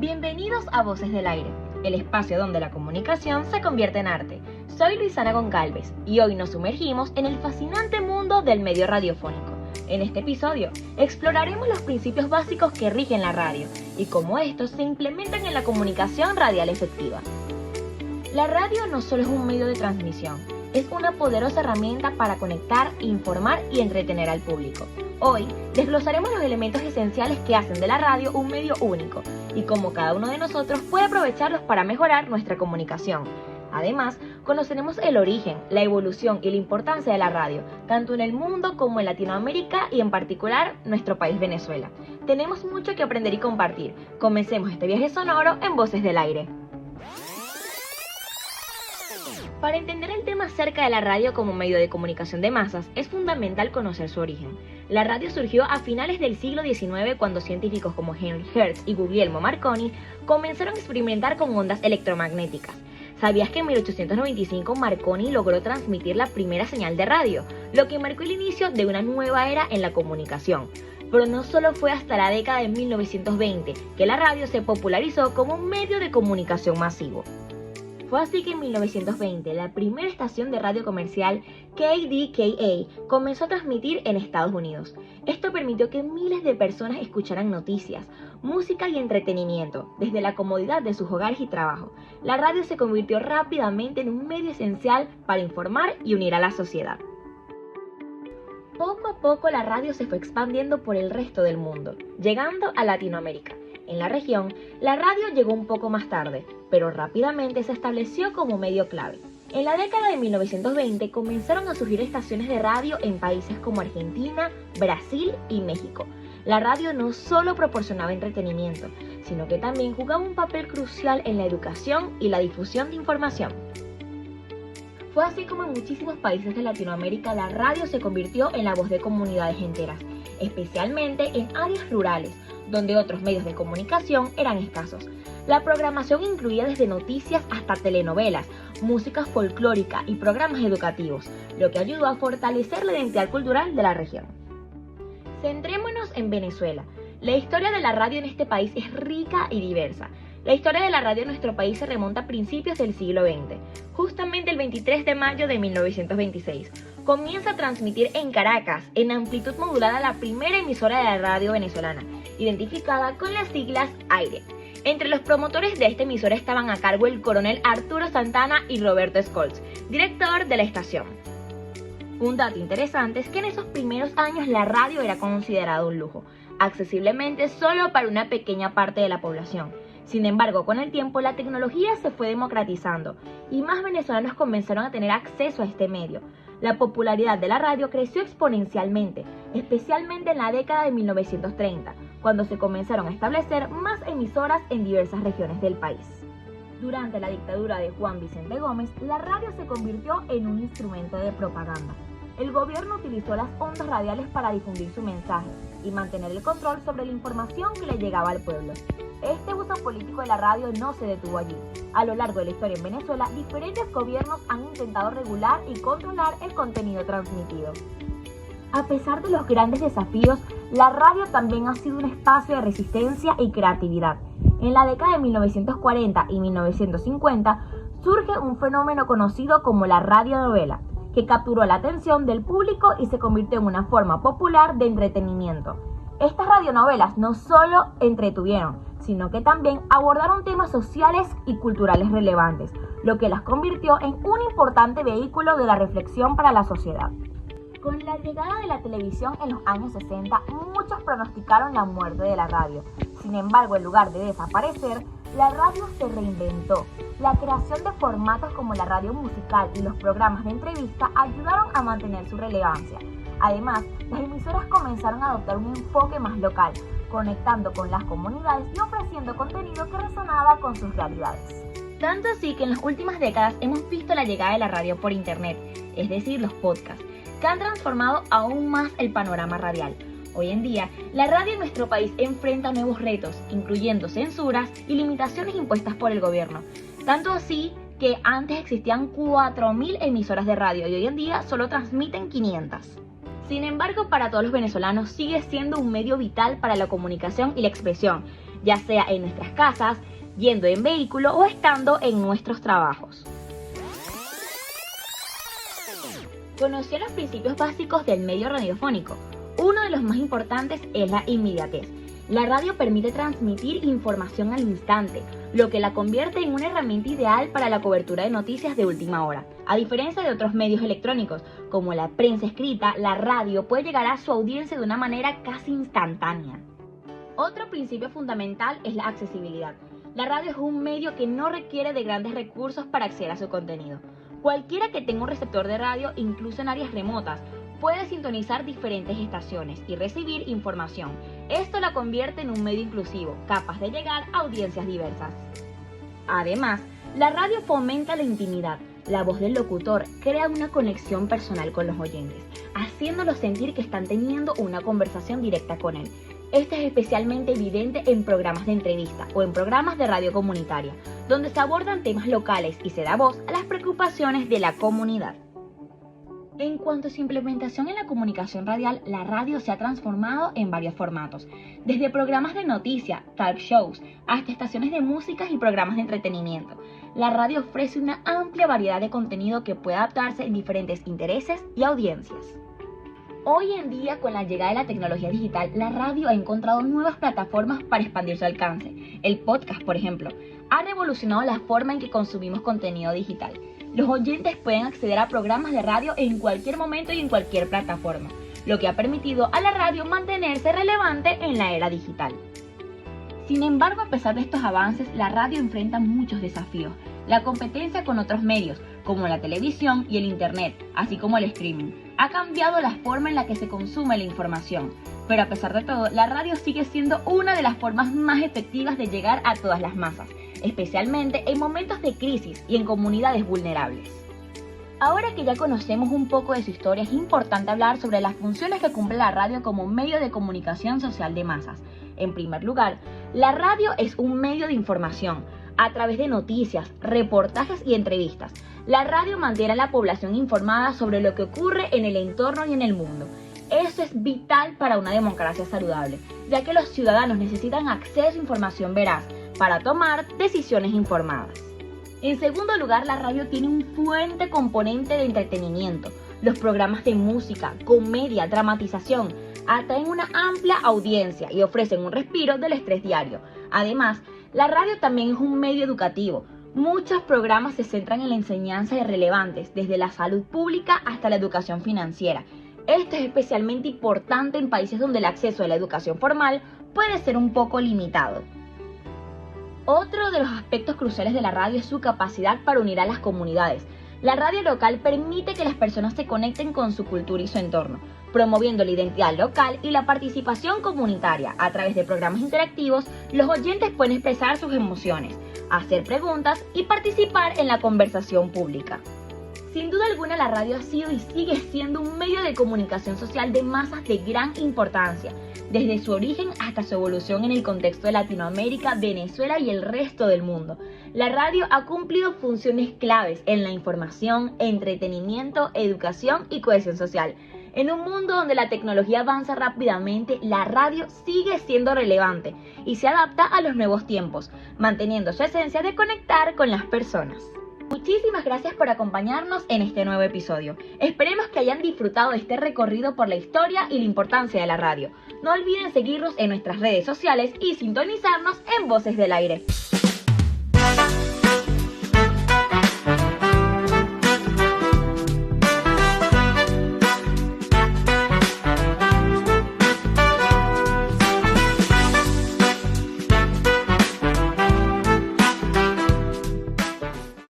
Bienvenidos a Voces del Aire, el espacio donde la comunicación se convierte en arte. Soy Luisana Goncalves y hoy nos sumergimos en el fascinante mundo del medio radiofónico. En este episodio exploraremos los principios básicos que rigen la radio y cómo estos se implementan en la comunicación radial efectiva. La radio no solo es un medio de transmisión, es una poderosa herramienta para conectar, informar y entretener al público. Hoy desglosaremos los elementos esenciales que hacen de la radio un medio único y cómo cada uno de nosotros puede aprovecharlos para mejorar nuestra comunicación. Además, conoceremos el origen, la evolución y la importancia de la radio, tanto en el mundo como en Latinoamérica y en particular nuestro país Venezuela. Tenemos mucho que aprender y compartir. Comencemos este viaje sonoro en Voces del Aire. Para entender el tema acerca de la radio como medio de comunicación de masas, es fundamental conocer su origen. La radio surgió a finales del siglo XIX cuando científicos como Henry Hertz y Guglielmo Marconi comenzaron a experimentar con ondas electromagnéticas. ¿Sabías que en 1895 Marconi logró transmitir la primera señal de radio, lo que marcó el inicio de una nueva era en la comunicación? Pero no solo fue hasta la década de 1920 que la radio se popularizó como un medio de comunicación masivo. Fue así que en 1920 la primera estación de radio comercial, KDKA, comenzó a transmitir en Estados Unidos. Esto permitió que miles de personas escucharan noticias, música y entretenimiento desde la comodidad de sus hogares y trabajo. La radio se convirtió rápidamente en un medio esencial para informar y unir a la sociedad. Poco a poco la radio se fue expandiendo por el resto del mundo, llegando a Latinoamérica. En la región, la radio llegó un poco más tarde, pero rápidamente se estableció como medio clave. En la década de 1920 comenzaron a surgir estaciones de radio en países como Argentina, Brasil y México. La radio no solo proporcionaba entretenimiento, sino que también jugaba un papel crucial en la educación y la difusión de información. Fue así como en muchísimos países de Latinoamérica la radio se convirtió en la voz de comunidades enteras, especialmente en áreas rurales, donde otros medios de comunicación eran escasos. La programación incluía desde noticias hasta telenovelas, música folclórica y programas educativos, lo que ayudó a fortalecer la identidad cultural de la región. Centrémonos en Venezuela. La historia de la radio en este país es rica y diversa. La historia de la radio en nuestro país se remonta a principios del siglo XX. Justamente el 23 de mayo de 1926, comienza a transmitir en Caracas, en amplitud modulada, la primera emisora de la radio venezolana, identificada con las siglas AIRE. Entre los promotores de esta emisora estaban a cargo el coronel Arturo Santana y Roberto Scholz, director de la estación. Un dato interesante es que en esos primeros años la radio era considerada un lujo, accesiblemente solo para una pequeña parte de la población. Sin embargo, con el tiempo la tecnología se fue democratizando y más venezolanos comenzaron a tener acceso a este medio. La popularidad de la radio creció exponencialmente, especialmente en la década de 1930, cuando se comenzaron a establecer más emisoras en diversas regiones del país. Durante la dictadura de Juan Vicente Gómez, la radio se convirtió en un instrumento de propaganda. El gobierno utilizó las ondas radiales para difundir su mensaje y mantener el control sobre la información que le llegaba al pueblo. Este uso político de la radio no se detuvo allí. A lo largo de la historia en Venezuela, diferentes gobiernos han intentado regular y controlar el contenido transmitido. A pesar de los grandes desafíos, la radio también ha sido un espacio de resistencia y creatividad. En la década de 1940 y 1950 surge un fenómeno conocido como la radionovela, que capturó la atención del público y se convirtió en una forma popular de entretenimiento. Estas radionovelas no solo entretuvieron, sino que también abordaron temas sociales y culturales relevantes, lo que las convirtió en un importante vehículo de la reflexión para la sociedad. Con la llegada de la televisión en los años 60, muchos pronosticaron la muerte de la radio. Sin embargo, en lugar de desaparecer, la radio se reinventó. La creación de formatos como la radio musical y los programas de entrevista ayudaron a mantener su relevancia. Además, las emisoras comenzaron a adoptar un enfoque más local, conectando con las comunidades y ofreciendo contenido que resonaba con sus realidades. Tanto así que en las últimas décadas hemos visto la llegada de la radio por internet, es decir, los podcasts, que han transformado aún más el panorama radial. Hoy en día, la radio en nuestro país enfrenta nuevos retos, incluyendo censuras y limitaciones impuestas por el gobierno. Tanto así que antes existían 4.000 emisoras de radio y hoy en día solo transmiten 500. Sin embargo, para todos los venezolanos sigue siendo un medio vital para la comunicación y la expresión. ya sea en nuestras casas, yendo en vehículo o estando en nuestros trabajos. Conoció los principios básicos del medio radiofónico. Uno de los más importantes es la inmediatez. La radio permite transmitir información al instante, lo que la convierte en una herramienta ideal para la cobertura de noticias de última hora. A diferencia de otros medios electrónicos, como la prensa escrita, la radio puede llegar a su audiencia de una manera casi instantánea. Otro principio fundamental es la accesibilidad. La radio es un medio que no requiere de grandes recursos para acceder a su contenido. Cualquiera que tenga un receptor de radio, incluso en áreas remotas, puede sintonizar diferentes estaciones y recibir información. Esto la convierte en un medio inclusivo, capaz de llegar a audiencias diversas. Además, la radio fomenta la intimidad. La voz del locutor crea una conexión personal con los oyentes, haciéndolos sentir que están teniendo una conversación directa con él. Esto es especialmente evidente en programas de entrevista o en programas de radio comunitaria, donde se abordan temas locales y se da voz a las preocupaciones de la comunidad. En cuanto a su implementación en la comunicación radial, la radio se ha transformado en varios formatos, desde programas de noticias, talk shows, hasta estaciones de música y programas de entretenimiento. La radio ofrece una amplia variedad de contenido que puede adaptarse en diferentes intereses y audiencias. Hoy en día, con la llegada de la tecnología digital, la radio ha encontrado nuevas plataformas para expandir su alcance. El podcast, por ejemplo, ha revolucionado la forma en que consumimos contenido digital. Los oyentes pueden acceder a programas de radio en cualquier momento y en cualquier plataforma, lo que ha permitido a la radio mantenerse relevante en la era digital. Sin embargo, a pesar de estos avances, la radio enfrenta muchos desafíos. La competencia con otros medios, como la televisión y el internet, así como el streaming, ha cambiado la forma en la que se consume la información. Pero a pesar de todo, la radio sigue siendo una de las formas más efectivas de llegar a todas las masas, especialmente en momentos de crisis y en comunidades vulnerables. Ahora que ya conocemos un poco de su historia, es importante hablar sobre las funciones que cumple la radio como medio de comunicación social de masas. En primer lugar, la radio es un medio de información. A través de noticias, reportajes y entrevistas, la radio mantiene a la población informada sobre lo que ocurre en el entorno y en el mundo. Eso es vital para una democracia saludable, ya que los ciudadanos necesitan acceso a información veraz para tomar decisiones informadas. En segundo lugar, la radio tiene un fuerte componente de entretenimiento. Los programas de música, comedia, dramatización atraen una amplia audiencia y ofrecen un respiro del estrés diario. Además, la radio también es un medio educativo. Muchos programas se centran en la enseñanza de relevantes, desde la salud pública hasta la educación financiera. Esto es especialmente importante en países donde el acceso a la educación formal puede ser un poco limitado. Otro de los aspectos cruciales de la radio es su capacidad para unir a las comunidades. La radio local permite que las personas se conecten con su cultura y su entorno, promoviendo la identidad local y la participación comunitaria. A través de programas interactivos, los oyentes pueden expresar sus emociones, hacer preguntas y participar en la conversación pública. Sin duda alguna, la radio ha sido y sigue siendo un medio de comunicación social de masas de gran importancia, desde su origen hasta su evolución en el contexto de Latinoamérica, Venezuela y el resto del mundo. La radio ha cumplido funciones claves en la información, entretenimiento, educación y cohesión social. En un mundo donde la tecnología avanza rápidamente, la radio sigue siendo relevante y se adapta a los nuevos tiempos, manteniendo su esencia de conectar con las personas. Muchísimas gracias por acompañarnos en este nuevo episodio. Esperemos que hayan disfrutado de este recorrido por la historia y la importancia de la radio. No olviden seguirnos en nuestras redes sociales y sintonizarnos en Voces del Aire.